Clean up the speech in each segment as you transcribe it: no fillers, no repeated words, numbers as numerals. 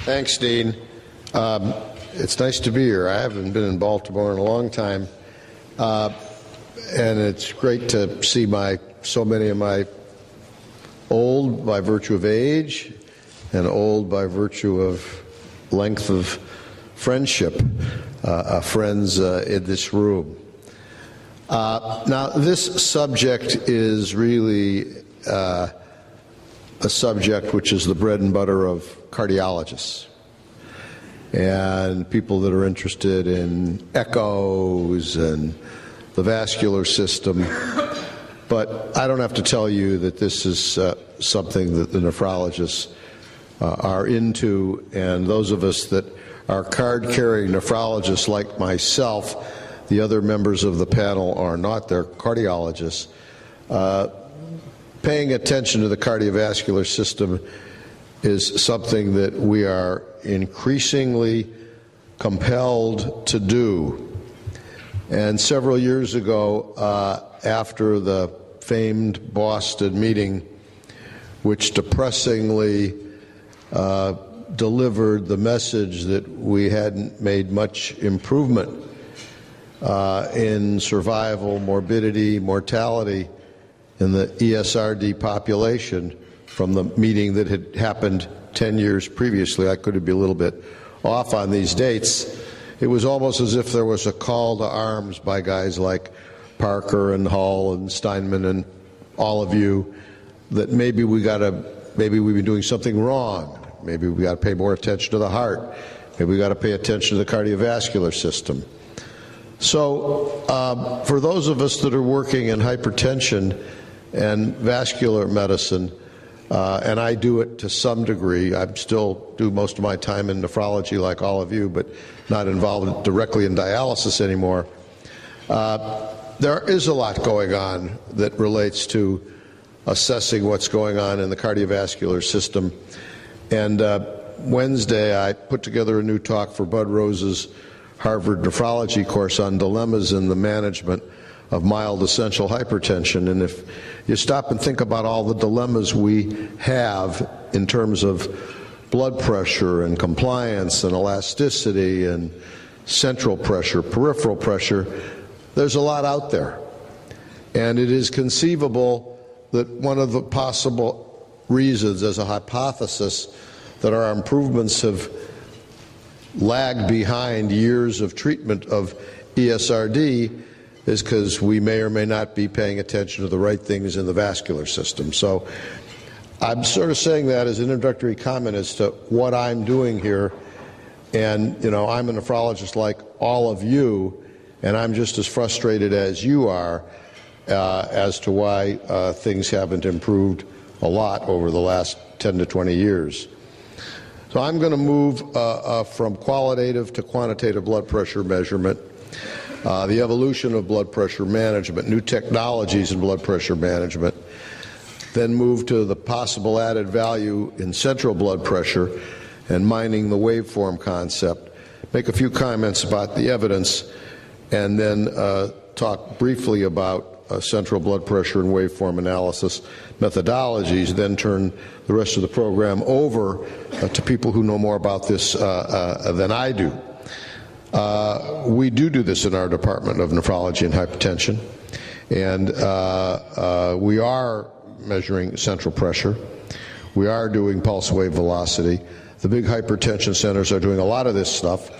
Thanks, Dean. It's nice to be here. I haven't been in Baltimore in a long time, and it's great to see so many of my old by virtue of age and old by virtue of length of friendship friends in this room. Now, this subject is really a subject which is the bread and butter of cardiologists and people that are interested in echoes and the vascular system. But I don't have to tell you that this is something that the nephrologists are into, and those of us that are card-carrying nephrologists like myself, the other members of the panel are not, they're cardiologists. Paying attention to the cardiovascular system is something that we are increasingly compelled to do. And several years ago, after the famed Boston meeting, which depressingly delivered the message that we hadn't made much improvement in survival, morbidity, mortality in the ESRD population from the meeting that had happened 10 years previously. I could be a little bit off on these dates. It was almost as if there was a call to arms by guys like Parker and Hull and Steinman and all of you that maybe we've been doing something wrong. Maybe we got to pay more attention to the heart. Maybe we got to pay attention to the cardiovascular system. So for those of us that are working in hypertension and vascular medicine, and I do it to some degree. I still do most of my time in nephrology like all of you, but not involved directly in dialysis anymore. There is a lot going on that relates to assessing what's going on in the cardiovascular system. And Wednesday I put together a new talk for Bud Rose's Harvard nephrology course on dilemmas in the management of mild essential hypertension. And if you stop and think about all the dilemmas we have in terms of blood pressure and compliance and elasticity and central pressure, peripheral pressure, there's a lot out there. And it is conceivable that one of the possible reasons, as a hypothesis, that our improvements have lagged behind years of treatment of ESRD is because we may or may not be paying attention to the right things in the vascular system. So I'm sort of saying that as an introductory comment as to what I'm doing here. And, you know, I'm a nephrologist like all of you, and I'm just as frustrated as you are as to why things haven't improved a lot over the last 10 to 20 years. So I'm going to move from qualitative to quantitative blood pressure measurement, the evolution of blood pressure management, new technologies in blood pressure management, then move to the possible added value in central blood pressure and mining the waveform concept, make a few comments about the evidence, and then talk briefly about central blood pressure and waveform analysis methodologies, then turn the rest of the program over to people who know more about this than I do. We do this in our Department of Nephrology and Hypertension, and we are measuring central pressure. We are doing pulse wave velocity. The big hypertension centers are doing a lot of this stuff.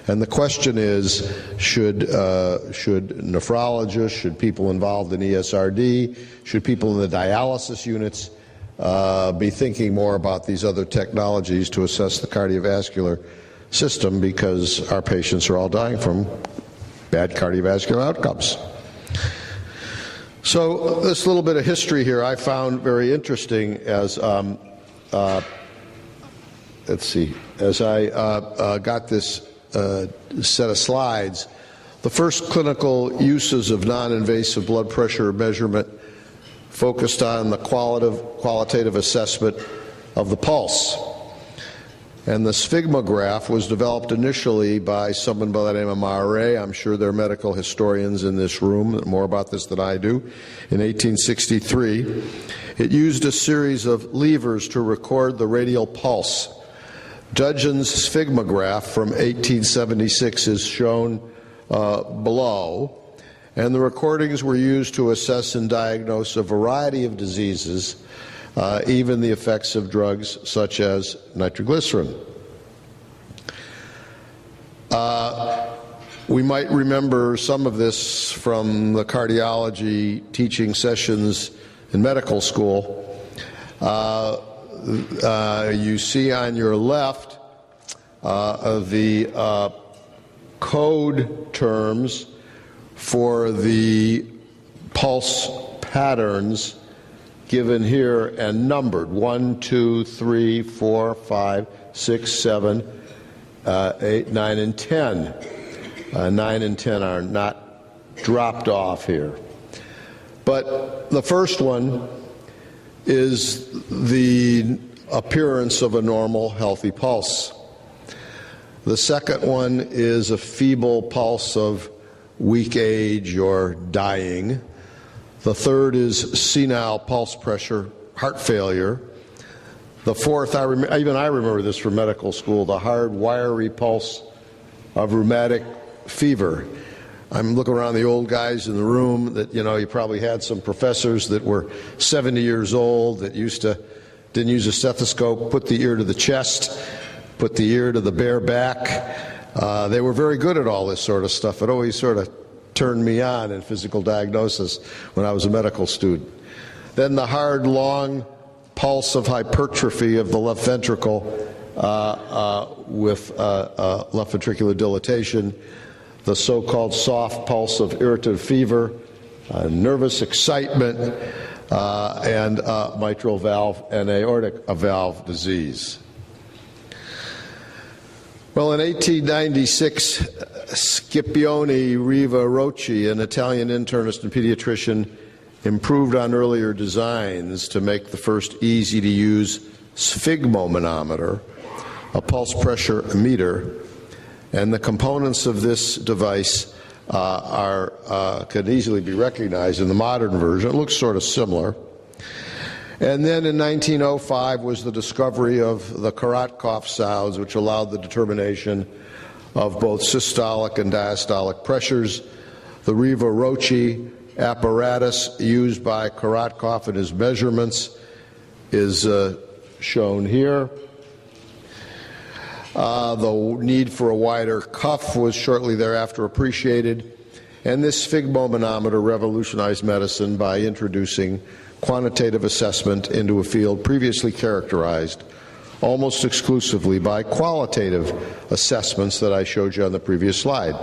And the question is, should nephrologists, should people involved in ESRD, should people in the dialysis units be thinking more about these other technologies to assess the cardiovascular system, because our patients are all dying from bad cardiovascular outcomes. So this little bit of history here I found very interesting as as I got this set of slides. The first clinical uses of non-invasive blood pressure measurement focused on the qualitative assessment of the pulse. And the sphygmograph was developed initially by someone by the name of Mare. I'm sure there are medical historians in this room that know more about this than I do. In 1863, it used a series of levers to record the radial pulse. Dudgeon's sphygmograph from 1876 is shown below, and the recordings were used to assess and diagnose a variety of diseases, even the effects of drugs such as nitroglycerin. We might remember some of this from the cardiology teaching sessions in medical school. You see on your left the code terms for the pulse patterns given here and numbered: 1, 2, 3, 4, 5, 6, 7, 8, 9, and 10. 9 and 10 are not dropped off here. But the first one is the appearance of a normal, healthy pulse. The second one is a feeble pulse of weak age or dying. The third is senile pulse pressure, heart failure. The fourth, even I remember this from medical school, the hard, wiry pulse of rheumatic fever. I'm looking around the old guys in the room that, you probably had some professors that were 70 years old that didn't use a stethoscope, put the ear to the chest, put the ear to the bare back. They were very good at all this sort of stuff. It always sort of turned me on in physical diagnosis when I was a medical student. Then the hard, long pulse of hypertrophy of the left ventricle with left ventricular dilatation, the so-called soft pulse of irritative fever, nervous excitement, and mitral valve and aortic valve disease. Well, in 1896, Scipione Riva Rocci, an Italian internist and pediatrician, improved on earlier designs to make the first easy-to-use sphygmomanometer, a pulse pressure meter, and the components of this device can easily be recognized in the modern version. It looks sort of similar. And then in 1905 was the discovery of the Korotkov sounds, which allowed the determination of both systolic and diastolic pressures. The Riva Rocci apparatus used by Korotkov in his measurements is shown here. The need for a wider cuff was shortly thereafter appreciated, and this sphygmomanometer revolutionized medicine by introducing quantitative assessment into a field previously characterized almost exclusively by qualitative assessments that I showed you on the previous slide.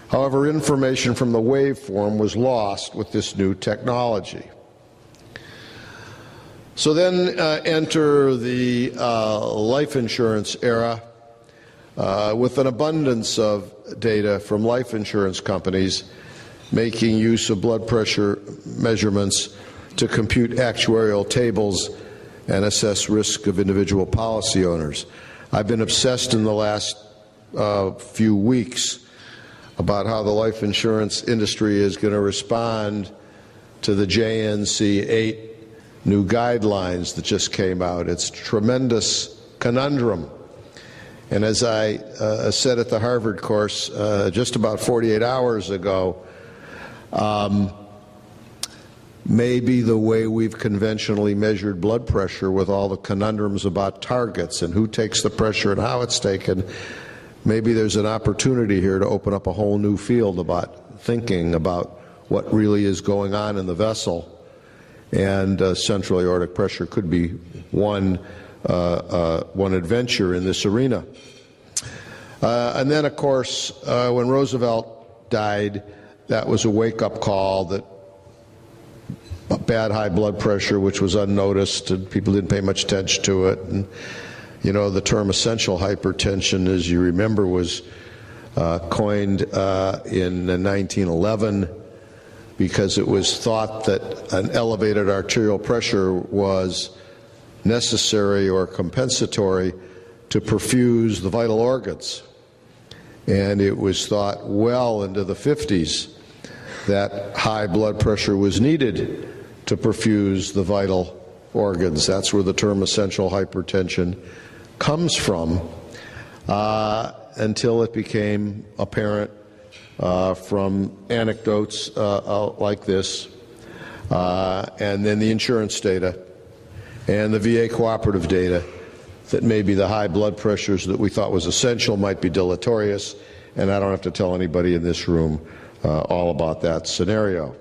However, information from the waveform was lost with this new technology. So then enter the life insurance era with an abundance of data from life insurance companies making use of blood pressure measurements to compute actuarial tables and assess risk of individual policy owners. I've been obsessed in the last few weeks about how the life insurance industry is going to respond to the JNC 8 new guidelines that just came out. It's a tremendous conundrum. And as I said at the Harvard course just about 48 hours ago, maybe the way we've conventionally measured blood pressure with all the conundrums about targets and who takes the pressure and how it's taken, maybe there's an opportunity here to open up a whole new field about thinking about what really is going on in the vessel. And central aortic pressure could be one adventure in this arena. And then, of course, when Roosevelt died, that was a wake-up call that bad high blood pressure, which was unnoticed, and people didn't pay much attention to it. And, the term essential hypertension, as you remember, was coined in 1911. Because it was thought that an elevated arterial pressure was necessary or compensatory to perfuse the vital organs. And it was thought well into the 50s that high blood pressure was needed to perfuse the vital organs. That's where the term essential hypertension comes from until it became apparent from anecdotes like this, and then the insurance data and the VA cooperative data, that maybe the high blood pressures that we thought was essential might be deleterious, and I don't have to tell anybody in this room all about that scenario.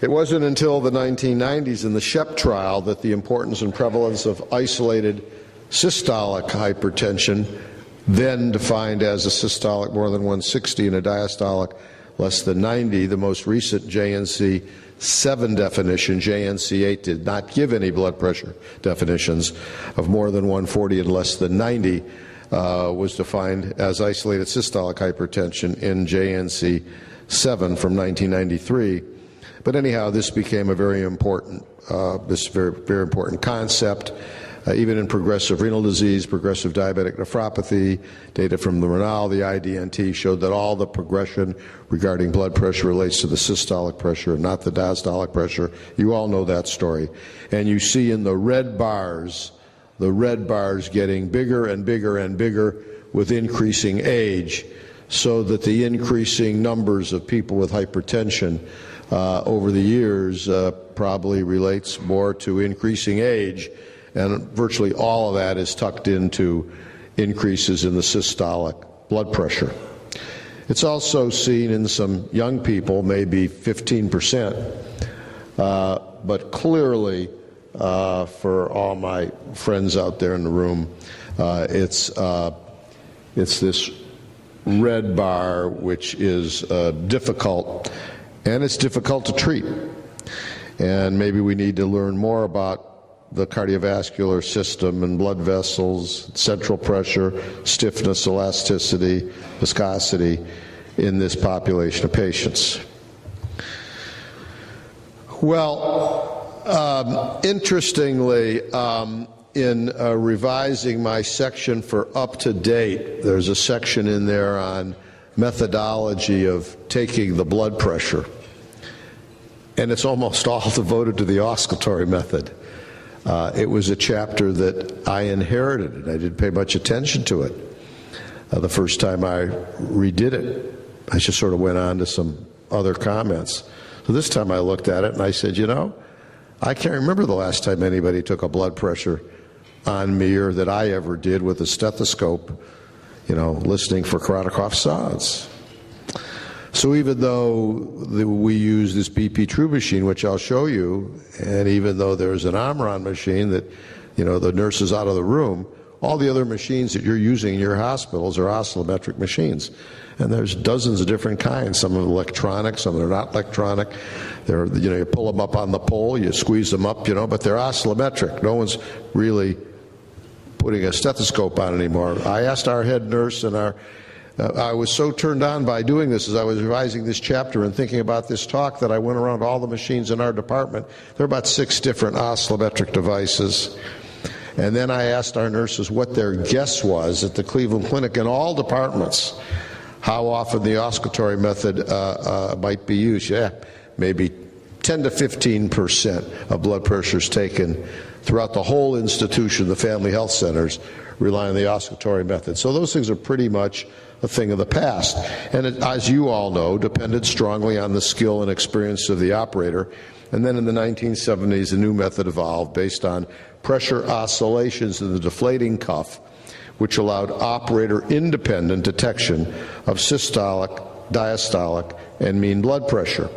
It wasn't until the 1990s in the SHEP trial that the importance and prevalence of isolated systolic hypertension, then defined as a systolic more than 160 and a diastolic less than 90, the most recent JNC 7 definition, JNC 8 did not give any blood pressure definitions, of more than 140 and less than 90, was defined as isolated systolic hypertension in JNC 7 from 1993. But anyhow, this became a very important, very important concept. Even in progressive renal disease, progressive diabetic nephropathy, data from the RENAL, the IDNT showed that all the progression regarding blood pressure relates to the systolic pressure and not the diastolic pressure. You all know that story. And you see in the red bars getting bigger and bigger and bigger with increasing age, so that the increasing numbers of people with hypertension over the years probably relates more to increasing age. And virtually all of that is tucked into increases in the systolic blood pressure. It's also seen in some young people, maybe 15%, but clearly for all my friends out there in the room, it's this red bar which is difficult, and it's difficult to treat. And maybe we need to learn more about the cardiovascular system and blood vessels, central pressure, stiffness, elasticity, viscosity in this population of patients. Well, interestingly, in revising my section for up to date, there's a section in there on methodology of taking the blood pressure, and it's almost all devoted to the auscultatory method. It was a chapter that I inherited, and I didn't pay much attention to it the first time I redid it. I just sort of went on to some other comments. So this time I looked at it and I said, you know, I can't remember the last time anybody took a blood pressure on me, or that I ever did with a stethoscope, you know, listening for Korotikoff sounds. So even though we use this BP True machine, which I'll show you, and even though there's an Omron machine that, you know, the nurse is out of the room, all the other machines that you're using in your hospitals are oscillometric machines. And there's dozens of different kinds. Some are electronic, some are not electronic. They're, you know, you pull them up on the pole, you squeeze them up, you know, but they're oscillometric. No one's really putting a stethoscope on anymore. I asked our head nurse and I was so turned on by doing this as I was revising this chapter and thinking about this talk that I went around all the machines in our department. There are about 6 different oscillometric devices. And then I asked our nurses what their guess was at the Cleveland Clinic in all departments, how often the auscultatory method might be used. Yeah, maybe 10 to 15% of blood pressures taken throughout the whole institution, the family health centers, rely on the auscultatory method. So those things are pretty much a thing of the past. And it, as you all know, depended strongly on the skill and experience of the operator. And then in the 1970s, a new method evolved based on pressure oscillations in the deflating cuff, which allowed operator-independent detection of systolic, diastolic, and mean blood pressure.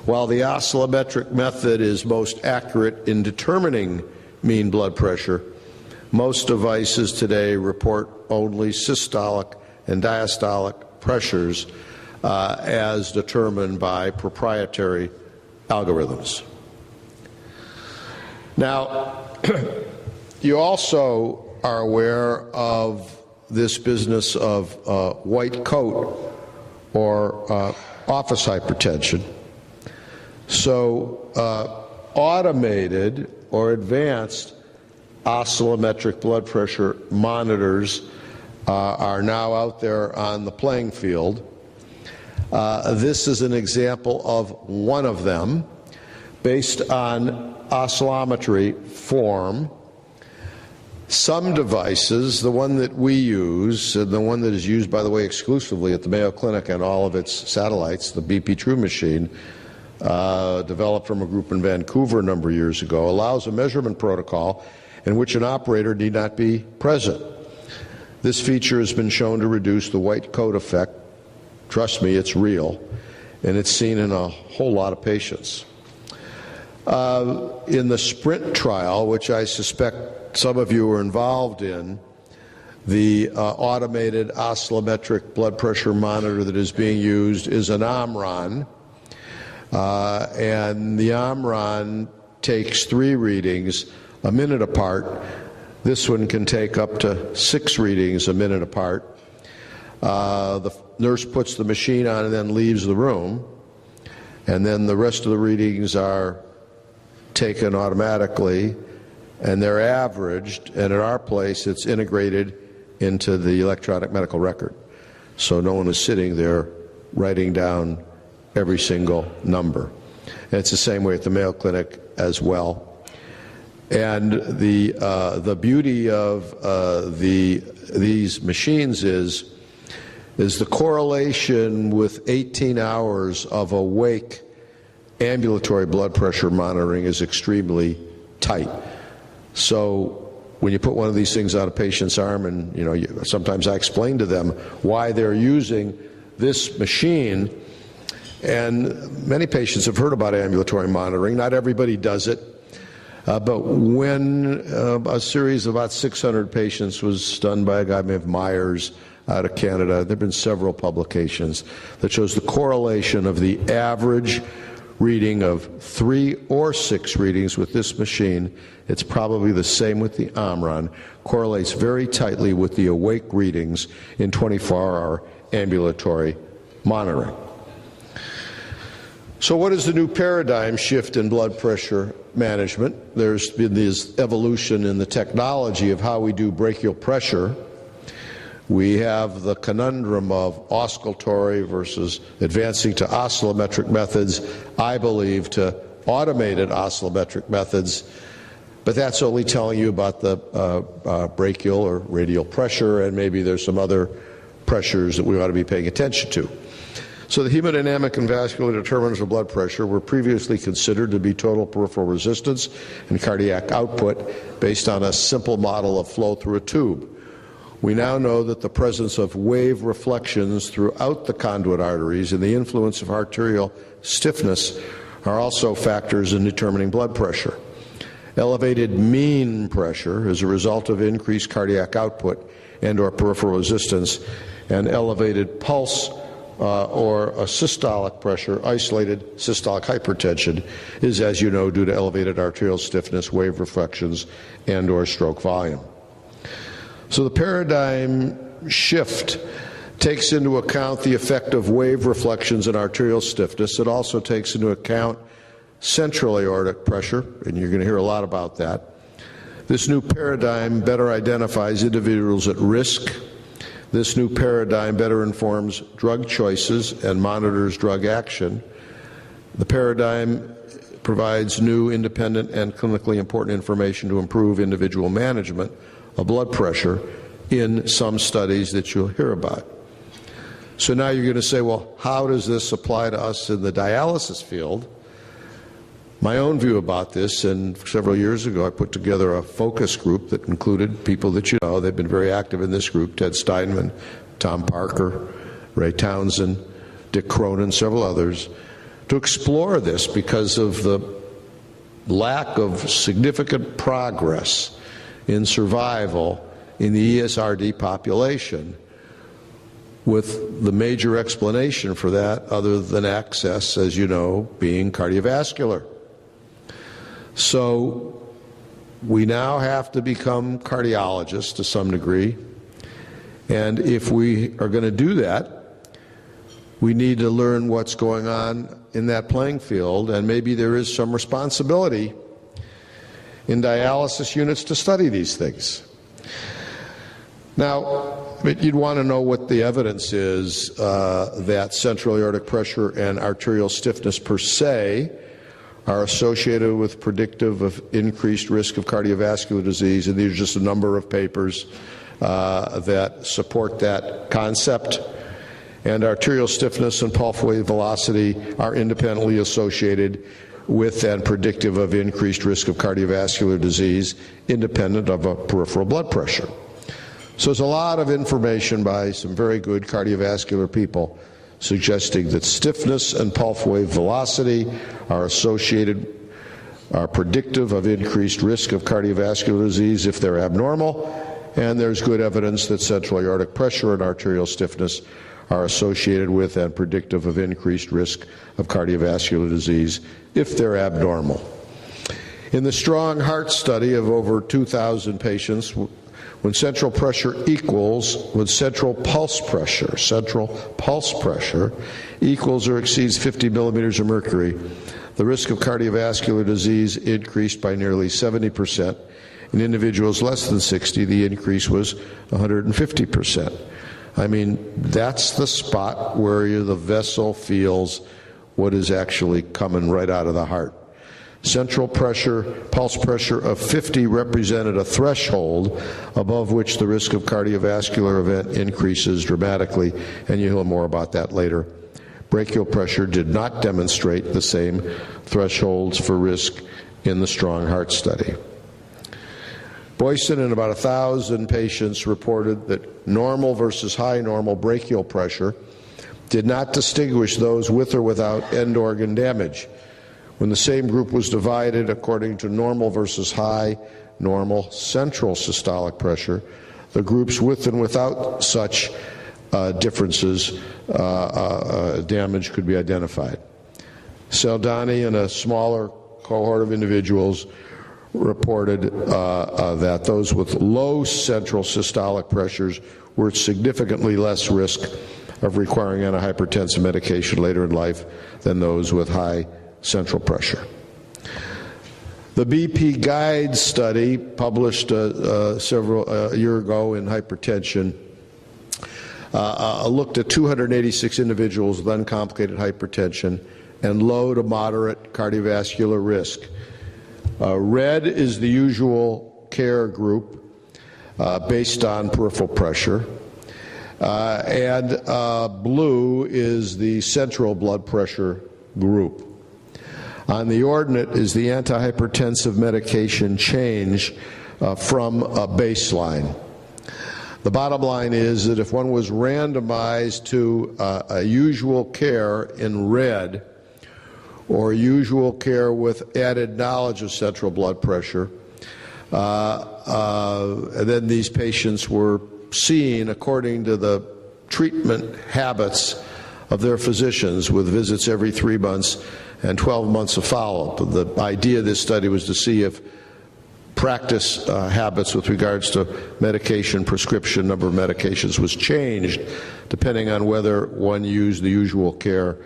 While the oscillometric method is most accurate in determining mean blood pressure, most devices today report only systolic and diastolic pressures as determined by proprietary algorithms. Now, you also are aware of this business of white coat or office hypertension. So automated or advanced oscillometric blood pressure monitors are now out there on the playing field. This is an example of one of them based on oscillometry form. Some devices, the one that we use, and the one that is used, by the way, exclusively at the Mayo Clinic and all of its satellites, the BP True machine, developed from a group in Vancouver a number of years ago, allows a measurement protocol in which an operator need not be present. This feature has been shown to reduce the white coat effect. Trust me, it's real, and it's seen in a whole lot of patients. In the SPRINT trial, which I suspect some of you were involved in, the automated oscillometric blood pressure monitor that is being used is an Omron, and the Omron takes 3 readings a minute apart. This one can take up to 6 readings a minute apart. The nurse puts the machine on and then leaves the room, and then the rest of the readings are taken automatically, and they're averaged, and at our place it's integrated into the electronic medical record. So no one is sitting there writing down every single number. And it's the same way at the Mayo Clinic as well. And the beauty of these machines is the correlation with 18 hours of awake ambulatory blood pressure monitoring is extremely tight. So when you put one of these things on a patient's arm, and sometimes I explain to them why they're using this machine, and many patients have heard about ambulatory monitoring. Not everybody does it, but when a series of about 600 patients was done by a guy named Myers out of Canada, there have been several publications that shows the correlation of the average reading of 3 or 6 readings with this machine. It's probably the same with the Omron, correlates very tightly with the awake readings in 24-hour ambulatory monitoring. So what is the new paradigm shift in blood pressure management? There's been this evolution in the technology of how we do brachial pressure. We have the conundrum of oscillatory versus advancing to oscillometric methods, I believe to automated oscillometric methods, but that's only telling you about the brachial or radial pressure, and maybe there's some other pressures that we ought to be paying attention to. So the hemodynamic and vascular determinants of blood pressure were previously considered to be total peripheral resistance and cardiac output based on a simple model of flow through a tube. We now know that the presence of wave reflections throughout the conduit arteries and the influence of arterial stiffness are also factors in determining blood pressure. Elevated mean pressure is a result of increased cardiac output and/or peripheral resistance, and elevated pulse or a systolic pressure, isolated systolic hypertension, is, as you know, due to elevated arterial stiffness, wave reflections, and/or stroke volume. So the paradigm shift takes into account the effect of wave reflections and arterial stiffness. It also takes into account central aortic pressure, and you're going to hear a lot about that. This new paradigm better identifies individuals at risk. This new paradigm better informs drug choices and monitors drug action. The paradigm provides new, independent, and clinically important information to improve individual management of blood pressure in some studies that you'll hear about. So now you're going to say, well, how does this apply to us in the dialysis field? My own view about this, and several years ago I put together a focus group that included people that you know. They've been very active in this group: Ted Steinman, Tom Parker, Ray Townsend, Dick Cronin, several others, to explore this because of the lack of significant progress in survival in the ESRD population, with the major explanation for that, other than access, as you know, being cardiovascular. So we now have to become cardiologists to some degree, and if we are going to do that, we need to learn what's going on in that playing field, and maybe there is some responsibility in dialysis units to study these things. Now, you'd want to know what the evidence is that central aortic pressure and arterial stiffness per se are associated with predictive of increased risk of cardiovascular disease, and these are just a number of papers that support that concept. And arterial stiffness and pulse wave velocity are independently associated with and predictive of increased risk of cardiovascular disease, independent of a peripheral blood pressure. So there's a lot of information by some very good cardiovascular people suggesting that stiffness and pulse wave velocity are predictive of increased risk of cardiovascular disease if they're abnormal, and there's good evidence that central aortic pressure and arterial stiffness are associated with and predictive of increased risk of cardiovascular disease if they're abnormal. In the STRONG Heart study of over 2,000 patients, when central pulse pressure equals or exceeds 50 millimeters of mercury, the risk of cardiovascular disease increased by nearly 70%. In individuals less than 60, the increase was 150%. I mean, that's the spot where the vessel feels what is actually coming right out of the heart. Central pulse pressure of 50 represented a threshold above which the risk of cardiovascular event increases dramatically, and you'll hear more about that later. Brachial pressure did not demonstrate the same thresholds for risk in the STRONG Heart study. Boyson and about 1,000 patients reported that normal versus high normal brachial pressure did not distinguish those with or without end organ damage. When the same group was divided according to normal versus high normal central systolic pressure, the groups with and without such differences, damage could be identified. Saldani and a smaller cohort of individuals reported that those with low central systolic pressures were at significantly less risk of requiring antihypertensive medication later in life than those with high central pressure. The BP GUIDE study, published a year ago in Hypertension, looked at 286 individuals with uncomplicated hypertension and low to moderate cardiovascular risk. Red is the usual care group based on peripheral pressure, and blue is the central blood pressure group. On the ordinate is the antihypertensive medication change from a baseline. The bottom line is that if one was randomized to a usual care in red or usual care with added knowledge of central blood pressure, then these patients were seen according to the treatment habits of their physicians with visits every 3 months and 12 months of follow-up. The idea of this study was to see if practice habits with regards to medication prescription, number of medications, was changed depending on whether one used the usual care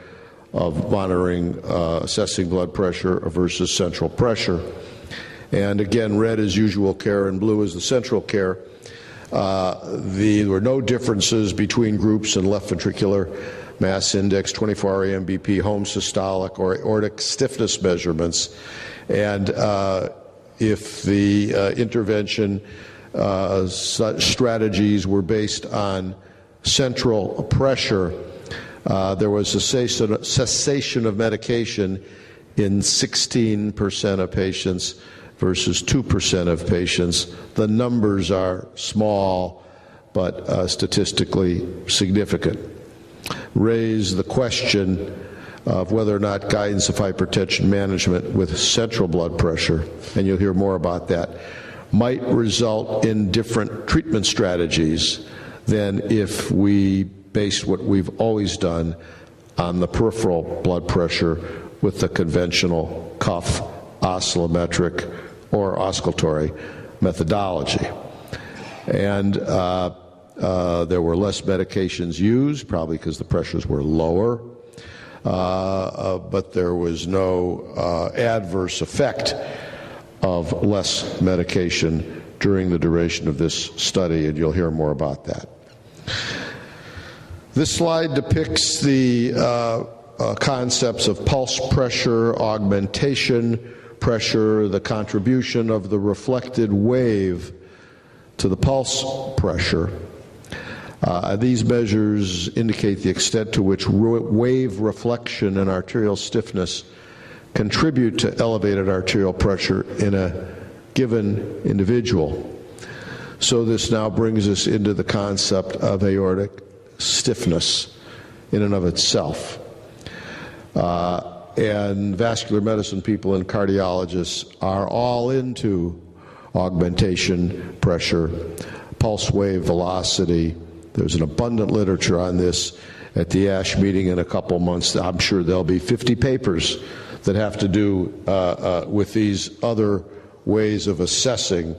of monitoring, assessing blood pressure versus central pressure. And again, red is usual care and blue is the central care. There were no differences between groups in left ventricular mass index, 24-hour AMBP, home systolic, or aortic stiffness measurements. And if the intervention strategies were based on central pressure, there was a cessation of medication in 16% of patients versus 2% of patients. The numbers are small, but statistically significant. Raise the question of whether or not guidance of hypertension management with central blood pressure, and you'll hear more about that, might result in different treatment strategies than if we based what we've always done on the peripheral blood pressure with the conventional cuff, oscillometric, or oscillatory methodology. And there were less medications used, probably because the pressures were lower, but there was no adverse effect of less medication during the duration of this study, and you'll hear more about that. This slide depicts the concepts of pulse pressure, augmentation pressure, the contribution of the reflected wave to the pulse pressure. These measures indicate the extent to which wave reflection and arterial stiffness contribute to elevated arterial pressure in a given individual. So this now brings us into the concept of aortic stiffness in and of itself. And vascular medicine people and cardiologists are all into augmentation pressure, pulse wave velocity. There's an abundant literature on this. At the ASH meeting in a couple months, I'm sure there'll be 50 papers that have to do with these other ways of assessing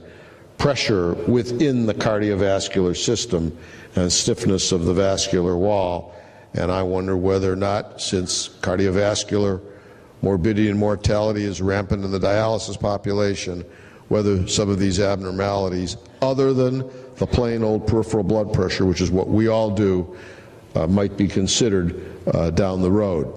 pressure within the cardiovascular system and stiffness of the vascular wall. And I wonder whether or not, since cardiovascular morbidity and mortality is rampant in the dialysis population, whether some of these abnormalities, other than the plain old peripheral blood pressure, which is what we all do, might be considered down the road.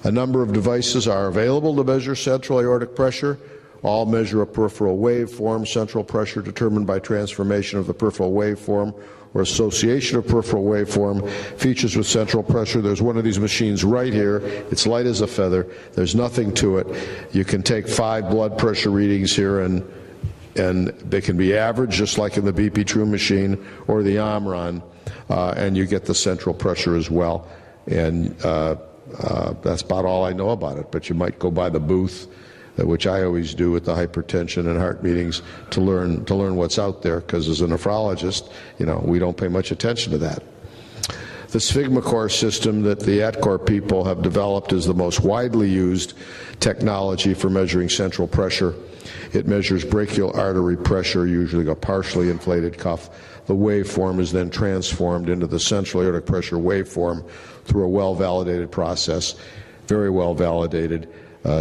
A number of devices are available to measure central aortic pressure. All measure a peripheral waveform, central pressure determined by transformation of the peripheral waveform or association of peripheral waveform, features with central pressure. There's one of these machines right here. It's light as a feather. There's nothing to it. You can take 5 blood pressure readings here, and they can be average, just like in the BP True machine or the Omron, and you get the central pressure as well. And that's about all I know about it, but you might go by the booth, which I always do at the hypertension and heart meetings, to learn what's out there, because as a nephrologist, we don't pay much attention to that. The sphygmomanometer system that the ATCOR people have developed is the most widely used technology for measuring central pressure. It measures brachial artery pressure, usually a partially inflated cuff. The waveform is then transformed into the central aortic pressure waveform through a well-validated process, very well validated,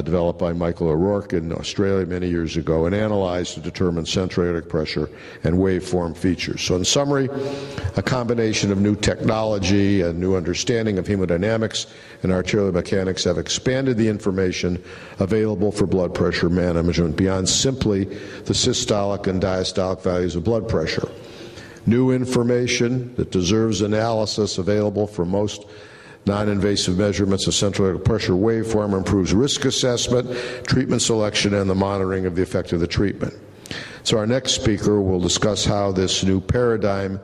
developed by Michael O'Rourke in Australia many years ago, and analyzed to determine central aortic pressure and waveform features. So in summary, a combination of new technology and new understanding of hemodynamics and arterial mechanics have expanded the information available for blood pressure management beyond simply the systolic and diastolic values of blood pressure. New information that deserves analysis available for most non-invasive measurements of central aortic pressure waveform improves risk assessment, treatment selection, and the monitoring of the effect of the treatment. So our next speaker will discuss how this new paradigm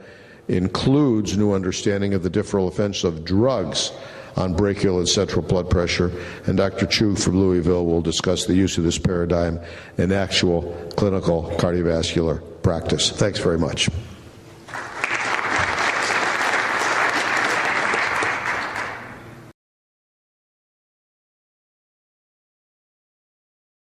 includes new understanding of the differential effects of drugs on brachial and central blood pressure, and Dr. Chu from Louisville will discuss the use of this paradigm in actual clinical cardiovascular practice. Thanks very much.